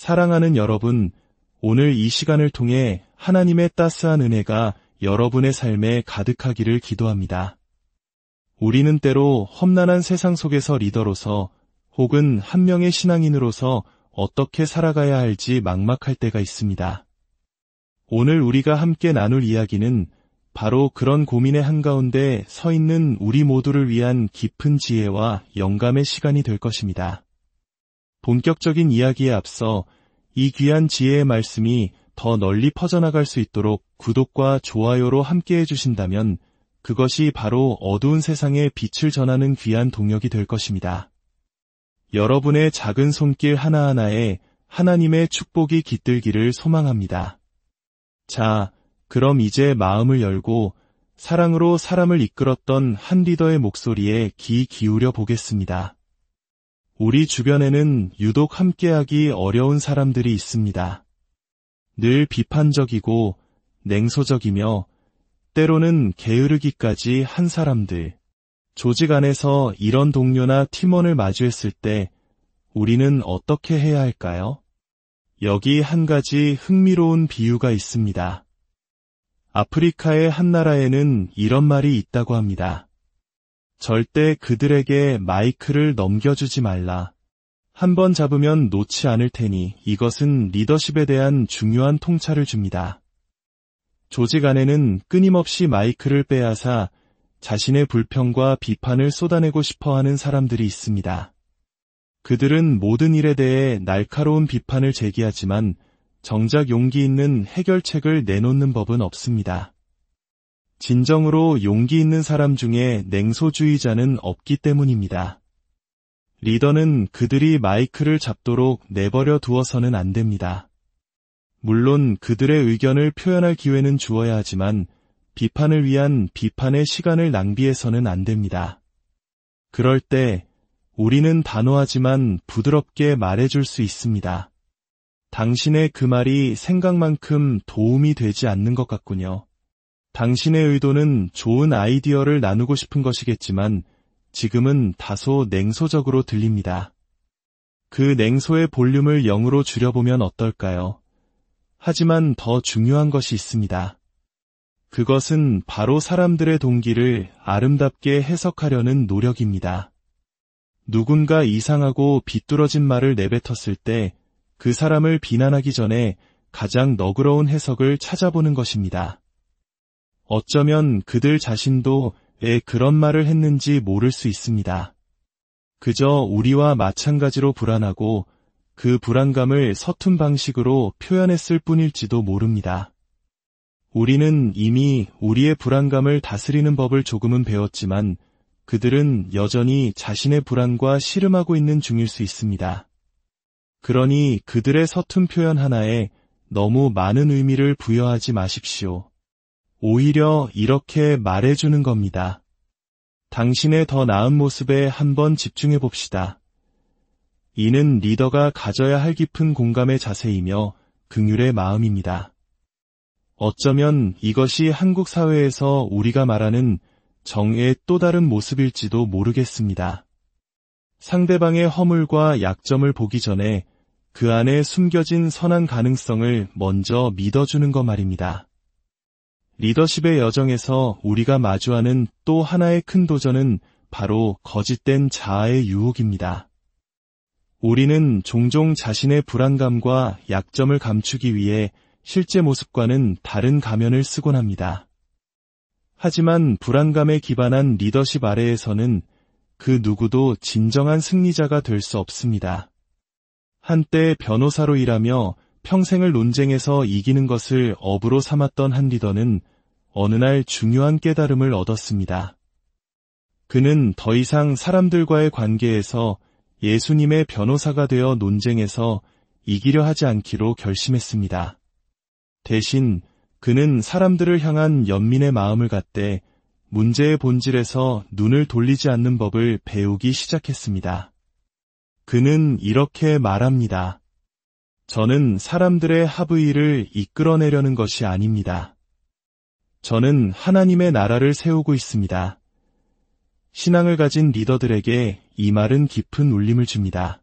사랑하는 여러분, 오늘 이 시간을 통해 하나님의 따스한 은혜가 여러분의 삶에 가득하기를 기도합니다. 우리는 때로 험난한 세상 속에서 리더로서 혹은 한 명의 신앙인으로서 어떻게 살아가야 할지 막막할 때가 있습니다. 오늘 우리가 함께 나눌 이야기는 바로 그런 고민의 한가운데 서 있는 우리 모두를 위한 깊은 지혜와 영감의 시간이 될 것입니다. 본격적인 이야기에 앞서 이 귀한 지혜의 말씀이 더 널리 퍼져나갈 수 있도록 구독과 좋아요로 함께 해주신다면 그것이 바로 어두운 세상에 빛을 전하는 귀한 동력이 될 것입니다. 여러분의 작은 손길 하나하나에 하나님의 축복이 깃들기를 소망합니다. 자, 그럼 이제 마음을 열고 사랑으로 사람을 이끌었던 한 리더의 목소리에 귀 기울여 보겠습니다. 우리 주변에는 유독 함께하기 어려운 사람들이 있습니다. 늘 비판적이고 냉소적이며 때로는 게으르기까지 한 사람들. 조직 안에서 이런 동료나 팀원을 마주했을 때 우리는 어떻게 해야 할까요? 여기 한 가지 흥미로운 비유가 있습니다. 아프리카의 한 나라에는 이런 말이 있다고 합니다. 절대 그들에게 마이크를 넘겨주지 말라. 한번 잡으면 놓지 않을 테니 이것은 리더십에 대한 중요한 통찰을 줍니다. 조직 안에는 끊임없이 마이크를 빼앗아 자신의 불평과 비판을 쏟아내고 싶어하는 사람들이 있습니다. 그들은 모든 일에 대해 날카로운 비판을 제기하지만 정작 용기 있는 해결책을 내놓는 법은 없습니다. 진정으로 용기 있는 사람 중에 냉소주의자는 없기 때문입니다. 리더는 그들이 마이크를 잡도록 내버려 두어서는 안 됩니다. 물론 그들의 의견을 표현할 기회는 주어야 하지만 비판을 위한 비판의 시간을 낭비해서는 안 됩니다. 그럴 때 우리는 단호하지만 부드럽게 말해줄 수 있습니다. 당신의 그 말이 생각만큼 도움이 되지 않는 것 같군요. 당신의 의도는 좋은 아이디어를 나누고 싶은 것이겠지만 지금은 다소 냉소적으로 들립니다. 그 냉소의 볼륨을 0으로 줄여보면 어떨까요? 하지만 더 중요한 것이 있습니다. 그것은 바로 사람들의 동기를 아름답게 해석하려는 노력입니다. 누군가 이상하고 비뚤어진 말을 내뱉었을 때 그 사람을 비난하기 전에 가장 너그러운 해석을 찾아보는 것입니다. 어쩌면 그들 자신도 왜 그런 말을 했는지 모를 수 있습니다. 그저 우리와 마찬가지로 불안하고 그 불안감을 서툰 방식으로 표현했을 뿐일지도 모릅니다. 우리는 이미 우리의 불안감을 다스리는 법을 조금은 배웠지만 그들은 여전히 자신의 불안과 씨름하고 있는 중일 수 있습니다. 그러니 그들의 서툰 표현 하나에 너무 많은 의미를 부여하지 마십시오. 오히려 이렇게 말해주는 겁니다. 당신의 더 나은 모습에 한번 집중해 봅시다. 이는 리더가 가져야 할 깊은 공감의 자세이며 긍휼의 마음입니다. 어쩌면 이것이 한국 사회에서 우리가 말하는 정의의 또 다른 모습일지도 모르겠습니다. 상대방의 허물과 약점을 보기 전에 그 안에 숨겨진 선한 가능성을 먼저 믿어주는 것 말입니다. 리더십의 여정에서 우리가 마주하는 또 하나의 큰 도전은 바로 거짓된 자아의 유혹입니다. 우리는 종종 자신의 불안감과 약점을 감추기 위해 실제 모습과는 다른 가면을 쓰곤 합니다. 하지만 불안감에 기반한 리더십 아래에서는 그 누구도 진정한 승리자가 될 수 없습니다. 한때 변호사로 일하며 평생을 논쟁에서 이기는 것을 업으로 삼았던 한 리더는 어느 날 중요한 깨달음을 얻었습니다. 그는 더 이상 사람들과의 관계에서 예수님의 변호사가 되어 논쟁에서 이기려 하지 않기로 결심했습니다. 대신 그는 사람들을 향한 연민의 마음을 갖되 문제의 본질에서 눈을 돌리지 않는 법을 배우기 시작했습니다. 그는 이렇게 말합니다. 저는 사람들의 합의를 이끌어내려는 것이 아닙니다. 저는 하나님의 나라를 세우고 있습니다. 신앙을 가진 리더들에게 이 말은 깊은 울림을 줍니다.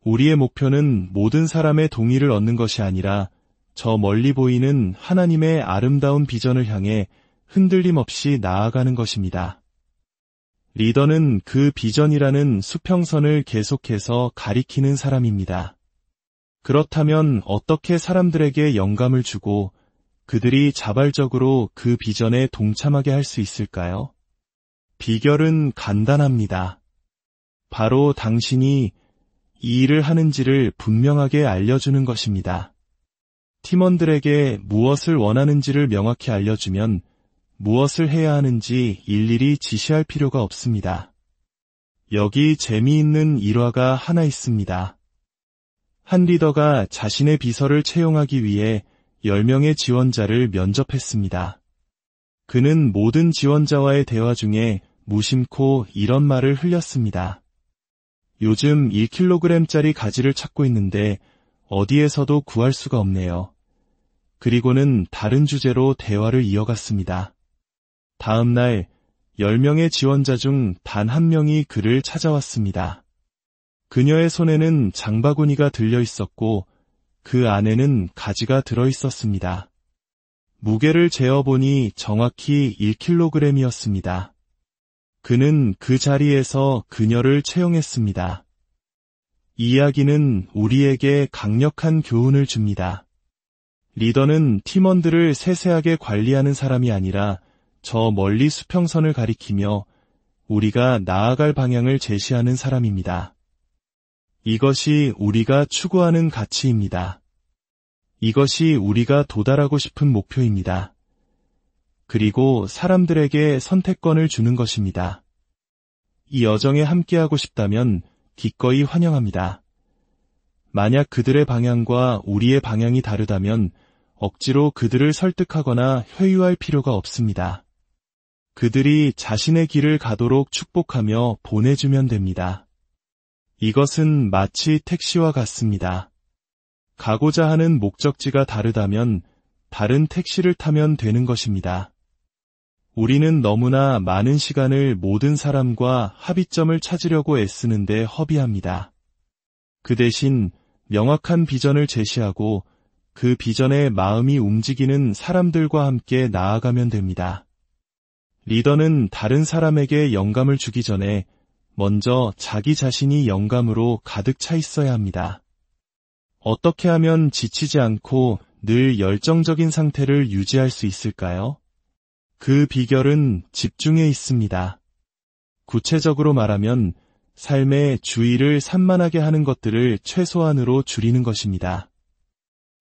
우리의 목표는 모든 사람의 동의를 얻는 것이 아니라 저 멀리 보이는 하나님의 아름다운 비전을 향해 흔들림 없이 나아가는 것입니다. 리더는 그 비전이라는 수평선을 계속해서 가리키는 사람입니다. 그렇다면 어떻게 사람들에게 영감을 주고 그들이 자발적으로 그 비전에 동참하게 할 수 있을까요? 비결은 간단합니다. 바로 당신이 이 일을 하는지를 분명하게 알려주는 것입니다. 팀원들에게 무엇을 원하는지를 명확히 알려주면 무엇을 해야 하는지 일일이 지시할 필요가 없습니다. 여기 재미있는 일화가 하나 있습니다. 한 리더가 자신의 비서를 채용하기 위해 10명의 지원자를 면접했습니다. 그는 모든 지원자와의 대화 중에 무심코 이런 말을 흘렸습니다. 요즘 1kg짜리 가지를 찾고 있는데 어디에서도 구할 수가 없네요. 그리고는 다른 주제로 대화를 이어갔습니다. 다음 날 10명의 지원자 중 단 한 명이 그를 찾아왔습니다. 그녀의 손에는 장바구니가 들려 있었고 그 안에는 가지가 들어 있었습니다. 무게를 재어보니 정확히 1kg이었습니다. 그는 그 자리에서 그녀를 채용했습니다. 이 이야기는 우리에게 강력한 교훈을 줍니다. 리더는 팀원들을 세세하게 관리하는 사람이 아니라 저 멀리 수평선을 가리키며 우리가 나아갈 방향을 제시하는 사람입니다. 이것이 우리가 추구하는 가치입니다. 이것이 우리가 도달하고 싶은 목표입니다. 그리고 사람들에게 선택권을 주는 것입니다. 이 여정에 함께하고 싶다면 기꺼이 환영합니다. 만약 그들의 방향과 우리의 방향이 다르다면 억지로 그들을 설득하거나 회유할 필요가 없습니다. 그들이 자신의 길을 가도록 축복하며 보내주면 됩니다. 이것은 마치 택시와 같습니다. 가고자 하는 목적지가 다르다면 다른 택시를 타면 되는 것입니다. 우리는 너무나 많은 시간을 모든 사람과 합의점을 찾으려고 애쓰는데 허비합니다. 그 대신 명확한 비전을 제시하고 그 비전에 마음이 움직이는 사람들과 함께 나아가면 됩니다. 리더는 다른 사람에게 영감을 주기 전에 먼저 자기 자신이 영감으로 가득 차 있어야 합니다. 어떻게 하면 지치지 않고 늘 열정적인 상태를 유지할 수 있을까요? 그 비결은 집중에 있습니다. 구체적으로 말하면 삶의 주의를 산만하게 하는 것들을 최소한으로 줄이는 것입니다.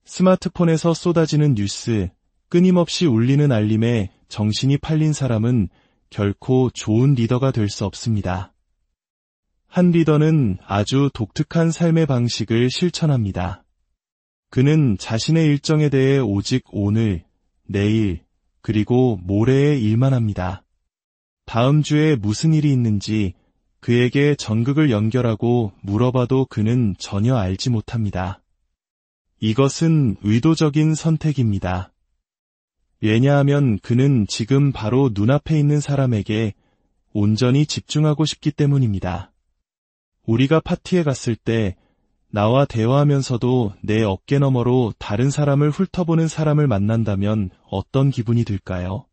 스마트폰에서 쏟아지는 뉴스, 끊임없이 울리는 알림에 정신이 팔린 사람은 결코 좋은 리더가 될 수 없습니다. 한 리더는 아주 독특한 삶의 방식을 실천합니다. 그는 자신의 일정에 대해 오직 오늘, 내일, 그리고 모레의 일만 합니다. 다음 주에 무슨 일이 있는지 그에게 전극을 연결하고 물어봐도 그는 전혀 알지 못합니다. 이것은 의도적인 선택입니다. 왜냐하면 그는 지금 바로 눈앞에 있는 사람에게 온전히 집중하고 싶기 때문입니다. 우리가 파티에 갔을 때 나와 대화하면서도 내 어깨 너머로 다른 사람을 훑어보는 사람을 만난다면 어떤 기분이 들까요?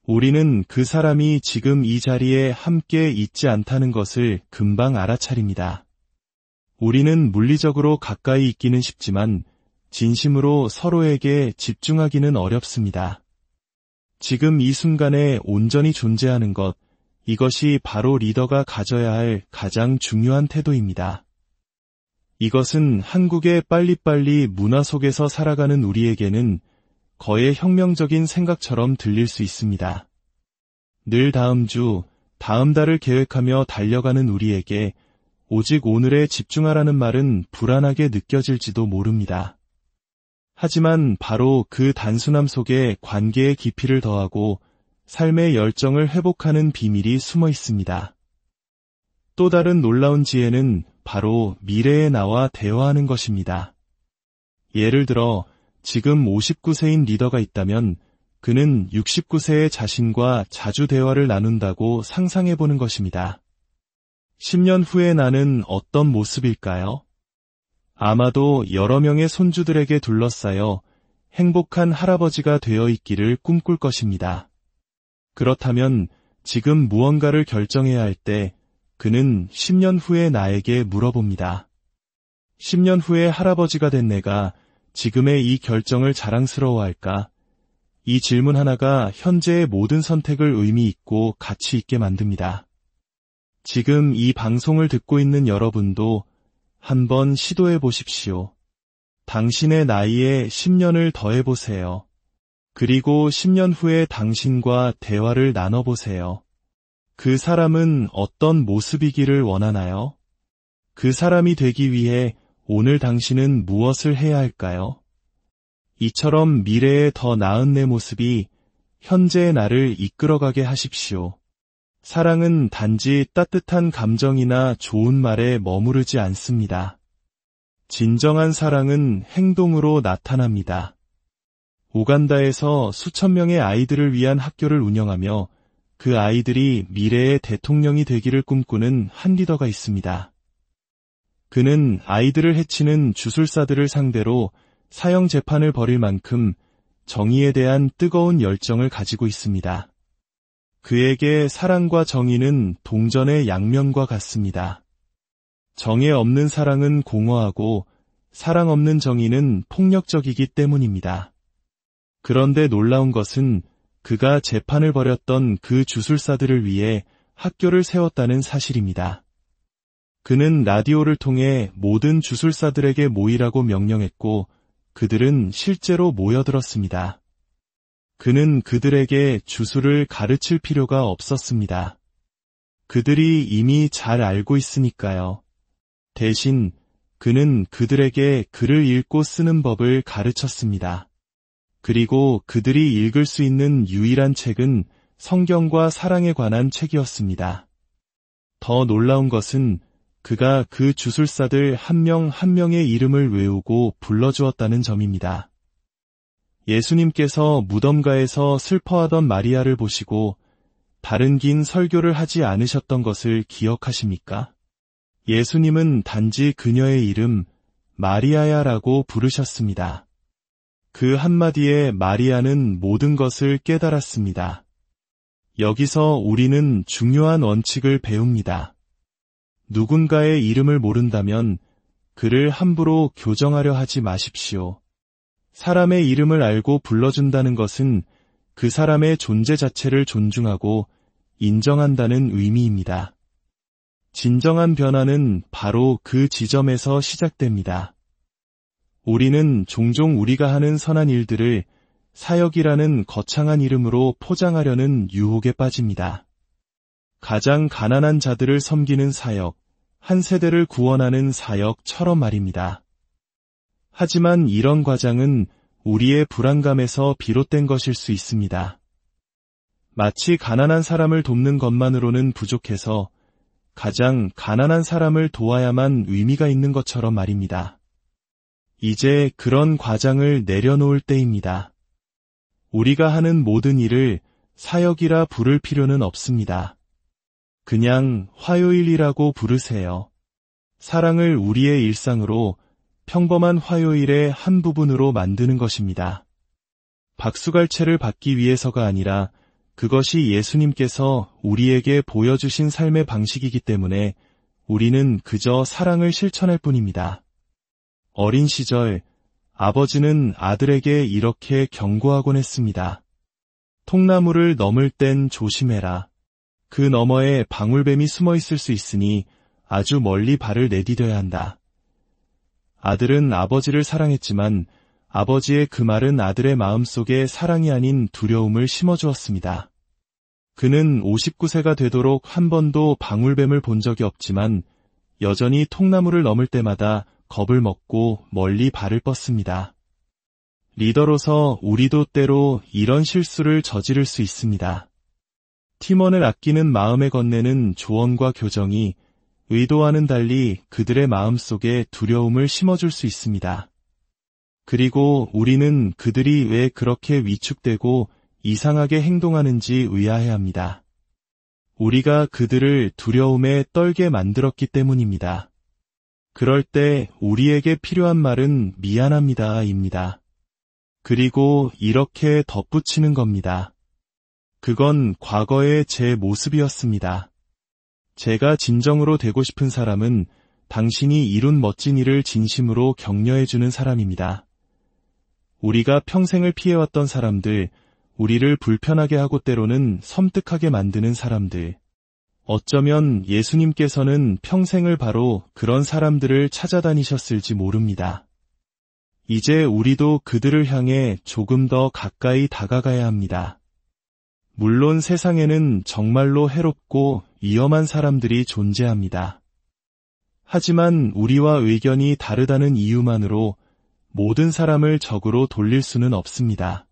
우리는 그 사람이 지금 이 자리에 함께 있지 않다는 것을 금방 알아차립니다. 우리는 물리적으로 가까이 있기는 쉽지만 진심으로 서로에게 집중하기는 어렵습니다. 지금 이 순간에 온전히 존재하는 것, 이것이 바로 리더가 가져야 할 가장 중요한 태도입니다. 이것은 한국의 빨리빨리 문화 속에서 살아가는 우리에게는 거의 혁명적인 생각처럼 들릴 수 있습니다. 늘 다음 주, 다음 달을 계획하며 달려가는 우리에게 오직 오늘에 집중하라는 말은 불안하게 느껴질지도 모릅니다. 하지만 바로 그 단순함 속에 관계의 깊이를 더하고 삶의 열정을 회복하는 비밀이 숨어 있습니다. 또 다른 놀라운 지혜는 바로 미래의 나와 대화하는 것입니다. 예를 들어 지금 59세인 리더가 있다면 그는 69세의 자신과 자주 대화를 나눈다고 상상해보는 것입니다. 10년 후에 나는 어떤 모습일까요? 아마도 여러 명의 손주들에게 둘러싸여 행복한 할아버지가 되어 있기를 꿈꿀 것입니다. 그렇다면 지금 무언가를 결정해야 할 때 그는 10년 후에 나에게 물어봅니다. 10년 후에 할아버지가 된 내가 지금의 이 결정을 자랑스러워할까? 이 질문 하나가 현재의 모든 선택을 의미 있고 가치 있게 만듭니다. 지금 이 방송을 듣고 있는 여러분도 한번 시도해 보십시오. 당신의 나이에 10년을 더해 보세요. 그리고 10년 후에 당신과 대화를 나눠보세요. 그 사람은 어떤 모습이기를 원하나요? 그 사람이 되기 위해 오늘 당신은 무엇을 해야 할까요? 이처럼 미래에 더 나은 내 모습이 현재의 나를 이끌어가게 하십시오. 사랑은 단지 따뜻한 감정이나 좋은 말에 머무르지 않습니다. 진정한 사랑은 행동으로 나타납니다. 우간다에서 수천 명의 아이들을 위한 학교를 운영하며 그 아이들이 미래의 대통령이 되기를 꿈꾸는 한 리더가 있습니다. 그는 아이들을 해치는 주술사들을 상대로 사형 재판을 벌일 만큼 정의에 대한 뜨거운 열정을 가지고 있습니다. 그에게 사랑과 정의는 동전의 양면과 같습니다. 정에 없는 사랑은 공허하고 사랑 없는 정의는 폭력적이기 때문입니다. 그런데 놀라운 것은 그가 재판을 벌였던 그 주술사들을 위해 학교를 세웠다는 사실입니다. 그는 라디오를 통해 모든 주술사들에게 모이라고 명령했고 그들은 실제로 모여들었습니다. 그는 그들에게 주술을 가르칠 필요가 없었습니다. 그들이 이미 잘 알고 있으니까요. 대신 그는 그들에게 글을 읽고 쓰는 법을 가르쳤습니다. 그리고 그들이 읽을 수 있는 유일한 책은 성경과 사랑에 관한 책이었습니다. 더 놀라운 것은 그가 그 주술사들 한 명 한 명의 이름을 외우고 불러주었다는 점입니다. 예수님께서 무덤가에서 슬퍼하던 마리아를 보시고 다른 긴 설교를 하지 않으셨던 것을 기억하십니까? 예수님은 단지 그녀의 이름 마리아야라고 부르셨습니다. 그 한마디에 마리아는 모든 것을 깨달았습니다. 여기서 우리는 중요한 원칙을 배웁니다. 누군가의 이름을 모른다면 그를 함부로 교정하려 하지 마십시오. 사람의 이름을 알고 불러준다는 것은 그 사람의 존재 자체를 존중하고 인정한다는 의미입니다. 진정한 변화는 바로 그 지점에서 시작됩니다. 우리는 종종 우리가 하는 선한 일들을 사역이라는 거창한 이름으로 포장하려는 유혹에 빠집니다. 가장 가난한 자들을 섬기는 사역, 한 세대를 구원하는 사역처럼 말입니다. 하지만 이런 과장은 우리의 불안감에서 비롯된 것일 수 있습니다. 마치 가난한 사람을 돕는 것만으로는 부족해서 가장 가난한 사람을 도와야만 의미가 있는 것처럼 말입니다. 이제 그런 과장을 내려놓을 때입니다. 우리가 하는 모든 일을 사역이라 부를 필요는 없습니다. 그냥 화요일이라고 부르세요. 사랑을 우리의 일상으로 평범한 화요일의 한 부분으로 만드는 것입니다. 박수갈채를 받기 위해서가 아니라 그것이 예수님께서 우리에게 보여주신 삶의 방식이기 때문에 우리는 그저 사랑을 실천할 뿐입니다. 어린 시절 아버지는 아들에게 이렇게 경고하곤 했습니다. 통나무를 넘을 땐 조심해라. 그 너머에 방울뱀이 숨어 있을 수 있으니 아주 멀리 발을 내디뎌야 한다. 아들은 아버지를 사랑했지만 아버지의 그 말은 아들의 마음속에 사랑이 아닌 두려움을 심어주었습니다. 그는 59세가 되도록 한 번도 방울뱀을 본 적이 없지만 여전히 통나무를 넘을 때마다 겁을 먹고 멀리 발을 뻗습니다. 리더로서 우리도 때로 이런 실수를 저지를 수 있습니다. 팀원을 아끼는 마음에 건네는 조언과 교정이 의도와는 달리 그들의 마음속에 두려움을 심어줄 수 있습니다. 그리고 우리는 그들이 왜 그렇게 위축되고 이상하게 행동하는지 의아해합니다. 우리가 그들을 두려움에 떨게 만들었기 때문입니다. 그럴 때 우리에게 필요한 말은 미안합니다입니다. 그리고 이렇게 덧붙이는 겁니다. 그건 과거의 제 모습이었습니다. 제가 진정으로 되고 싶은 사람은 당신이 이룬 멋진 일을 진심으로 격려해주는 사람입니다. 우리가 평생을 피해왔던 사람들, 우리를 불편하게 하고 때로는 섬뜩하게 만드는 사람들. 어쩌면 예수님께서는 평생을 바로 그런 사람들을 찾아다니셨을지 모릅니다. 이제 우리도 그들을 향해 조금 더 가까이 다가가야 합니다. 물론 세상에는 정말로 해롭고 위험한 사람들이 존재합니다. 하지만 우리와 의견이 다르다는 이유만으로 모든 사람을 적으로 돌릴 수는 없습니다.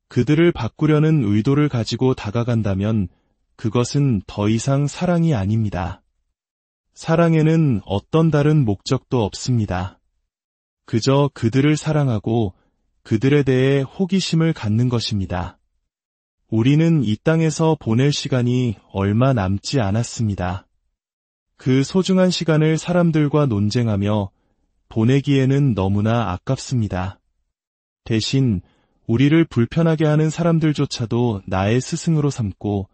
그들을 바꾸려는 의도를 가지고 다가간다면 그것은 더 이상 사랑이 아닙니다. 사랑에는 어떤 다른 목적도 없습니다. 그저 그들을 사랑하고 그들에 대해 호기심을 갖는 것입니다. 우리는 이 땅에서 보낼 시간이 얼마 남지 않았습니다. 그 소중한 시간을 사람들과 논쟁하며 보내기에는 너무나 아깝습니다. 대신 우리를 불편하게 하는 사람들조차도 나의 스승으로 삼고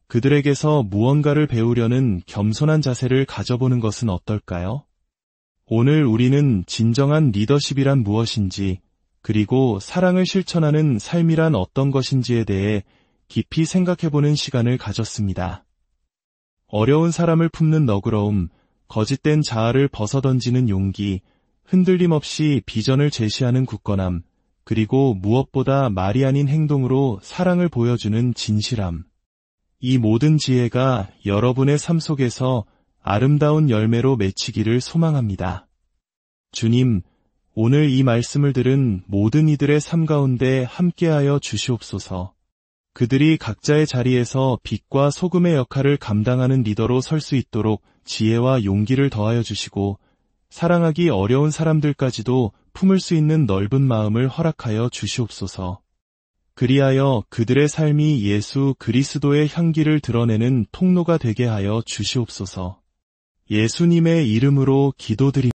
그들에게서 무언가를 배우려는 겸손한 자세를 가져보는 것은 어떨까요? 오늘 우리는 진정한 리더십이란 무엇인지, 그리고 사랑을 실천하는 삶이란 어떤 것인지에 대해 깊이 생각해보는 시간을 가졌습니다. 어려운 사람을 품는 너그러움, 거짓된 자아를 벗어던지는 용기, 흔들림 없이 비전을 제시하는 굳건함, 그리고 무엇보다 말이 아닌 행동으로 사랑을 보여주는 진실함. 이 모든 지혜가 여러분의 삶 속에서 아름다운 열매로 맺히기를 소망합니다. 주님, 오늘 이 말씀을 들은 모든 이들의 삶 가운데 함께하여 주시옵소서. 그들이 각자의 자리에서 빛과 소금의 역할을 감당하는 리더로 설 수 있도록 지혜와 용기를 더하여 주시고 사랑하기 어려운 사람들까지도 품을 수 있는 넓은 마음을 허락하여 주시옵소서. 그리하여 그들의 삶이 예수 그리스도의 향기를 드러내는 통로가 되게 하여 주시옵소서. 예수님의 이름으로 기도드립니다.